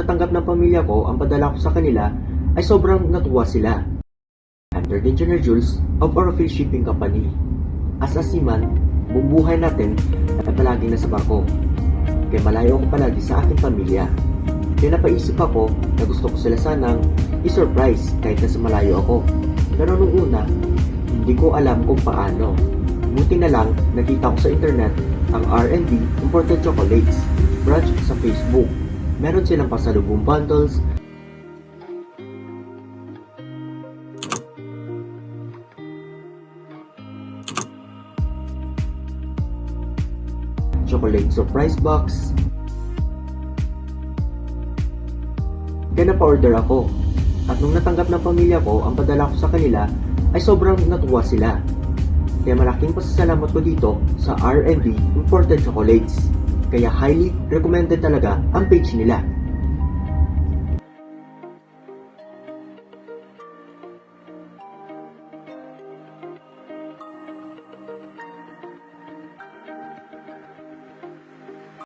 natanggap ng pamilya ko ang padala ko sa kanila, ay sobrang natuwa sila. I'm Third Engineer Jules of Orofil Shipping Company. As a seaman, buong buhay natin ay palaging nasa barko. Kaya malayo ako palagi sa aking pamilya. Kaya napaisip ako na gusto ko sila sanang i-surprise kahit nasa malayo ako. Pero nung una, hindi ko alam kung paano. Buti na lang, nakita ko sa internet ang R&D Imported Chocolates branch sa Facebook. Meron silang pasalubong bundles, chocolate surprise box. Kaya napa-order ako. At nung natanggap ng pamilya ko ang padala ko sa kanila, ay sobrang natuwa sila. Kaya malaking pasasalamat ko dito sa R&D Imported Chocolates. Kaya highly recommended talaga ang page nila.